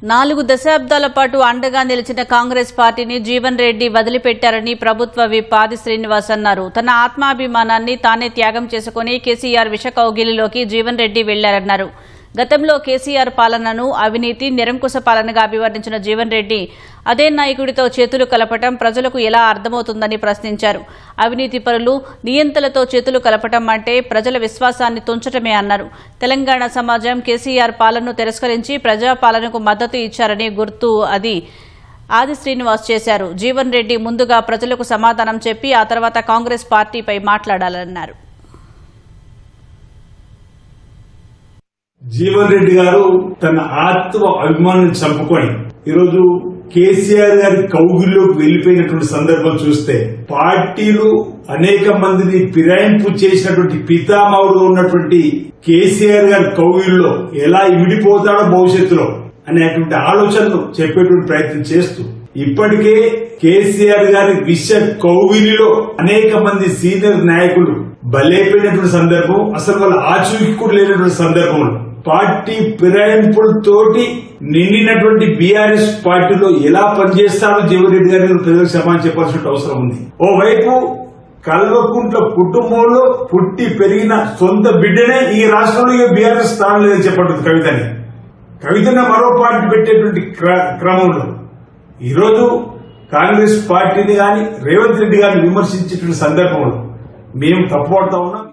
4 దశాబ్దాల పాటు అండగా నిలిచిన కాంగ్రెస్ పార్టీని జీవన్ రెడ్డి వదిలిపెట్టారని ప్రభుత్వ విప్ ఆది శ్రీనివాస్ అన్నారు. తన ఆత్మాభిమానాన్ని తానే త్యాగం చేసుకుని కేసీఆర్ విష కౌగిలిలోకి జీవన్ రెడ్డి వెళ్లారన్నారు. గతంలో కేసీఆర్ పాలనను అవినీతి నిరంకుశ పాలనగా అభివర్ణించిన జీవన్ రెడ్డి అదే నాయకుడితో చేతులు కలపటం ప్రజలకు ఎలా అర్థమవుతుందని ప్రశ్నించారు. అవినీతి పరులు నియంతలతో చేతులు కలపటం అంటే ప్రజల విశ్వాసాన్ని తుంచటమే అన్నారు. తెలంగాణ సమాజం కేసీఆర్ పాలనను తిరస్కరించి ప్రజాపాలనకు మద్దతు ఇచ్చారని గుర్తు ఆది శ్రీనివాస్ చేశారు. జీవన్ రెడ్డి ముందుగా ప్రజలకు సమాధానం చెప్పి ఆ తర్వాత కాంగ్రెస్ పార్టీపై మాట్లాడాలన్నారు. జీవన్ రెడ్డి గారు తన ఆత్మ అభిమానం చంపుకొని ఈరోజు కేసీఆర్ గారి కౌగిల్లోకి వెళ్లిపోయినటువంటి సందర్భం చూస్తే పార్టీలు అనేక మందిని ఫిరాయింపు చేసినటువంటి పితామహుడుగా ఉన్నటువంటి కేసీఆర్ గారి కౌగిల్లో ఎలా విడిపోతాడో భవిష్యత్తులో అనేటువంటి ఆలోచనలు చెప్పేటువంటి ప్రయత్నం చేస్తూ ఇప్పటికే కేసీఆర్ గారి విష కౌగిలిలో అనేక మంది సీనియర్ నాయకులు బలైపోయినటువంటి సందర్భం, అసలు వాళ్ళ ఆచూకీ కూడా లేనటువంటి సందర్భంలో పార్టీ ఫిరాయింపులతోటి నిండినటువంటి బీఆర్ఎస్ పార్టీలో ఎలా పనిచేస్తారో జీవన్ రెడ్డి గారి ప్రజలకు సమాధానం చెప్పాల్సిన అవసరం ఉంది. ఓవైపు కల్వకుంట్ల కుటుంబంలో పుట్టి పెరిగిన సొంత బిడ్డనే ఈ రాష్ట్రంలో బీఆర్ఎస్ స్థానం లేదని చెప్పండి. కవితను మరో పార్టీ పెట్టేటువంటి క్రమంలో ఈరోజు కాంగ్రెస్ పార్టీని గాని రేవంత్ రెడ్డి గారిని విమర్శించేటువంటి సందర్భంలో మేము తప్పుపడతా ఉన్నాం.